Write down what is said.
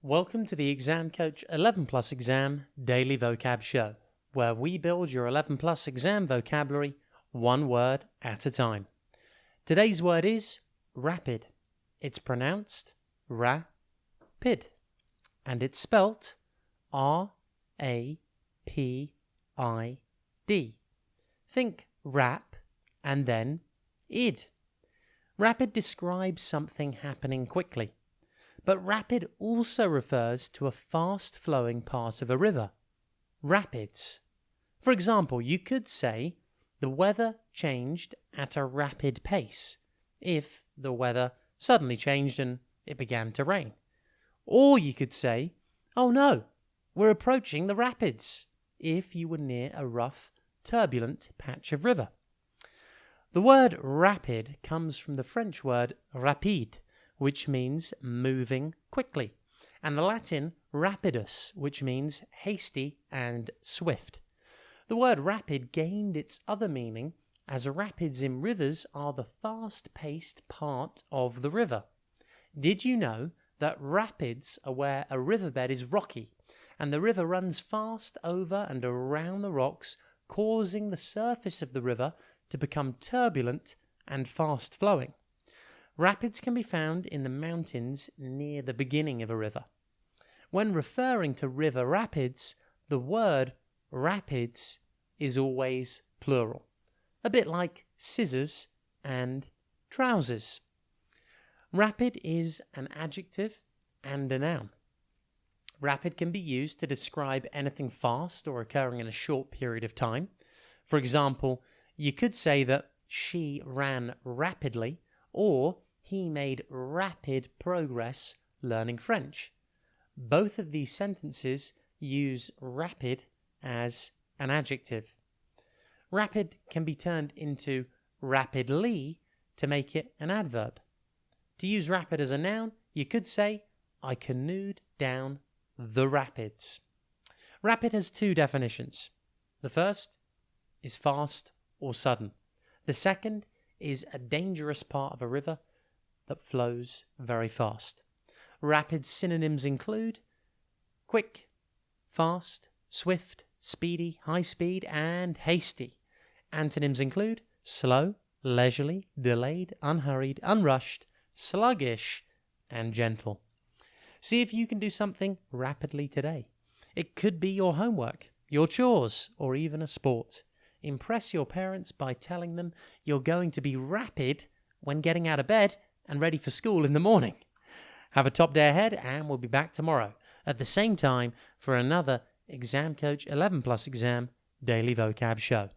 Welcome to the Exam Coach 11 Plus Exam Daily Vocab Show, where we build your 11 Plus exam vocabulary one word at a time. Today's word is rapid. It's pronounced ra-pid, and it's spelt R-A-P-I-D. Think rap and then id. Rapid describes something happening quickly. But rapid also refers to a fast-flowing part of a river. Rapids. For example, you could say, the weather changed at a rapid pace, if the weather suddenly changed and it began to rain. Or you could say, oh no, we're approaching the rapids, if you were near a rough, turbulent patch of river. The word rapid comes from the French word rapide, which means moving quickly, and the Latin rapidus, which means hasty and swift. The word rapid gained its other meaning as rapids in rivers are the fast-paced part of the river. Did you know that rapids are where a riverbed is rocky, and the river runs fast over and around the rocks, causing the surface of the river to become turbulent and fast-flowing? Rapids can be found in the mountains near the beginning of a river. When referring to river rapids, the word rapids is always plural, a bit like scissors and trousers. Rapid is an adjective and a noun. Rapid can be used to describe anything fast or occurring in a short period of time. For example, you could say that she ran rapidly, or he made rapid progress learning French. Both of these sentences use rapid as an adjective. Rapid can be turned into rapidly to make it an adverb. To use rapid as a noun, you could say, I canoed down the rapids. Rapid has two definitions. The first is fast or sudden. The second is a dangerous part of a river that flows very fast. Rapid synonyms include quick, fast, swift, speedy, high speed, and hasty. Antonyms include slow, leisurely, delayed, unhurried, unrushed, sluggish, and gentle. See if you can do something rapidly today. It could be your homework, your chores, or even a sport. Impress your parents by telling them you're going to be rapid when getting out of bed and ready for school in the morning. Have a top day ahead, and we'll be back tomorrow at the same time for another Exam Coach 11 Plus Exam Daily Vocab Show.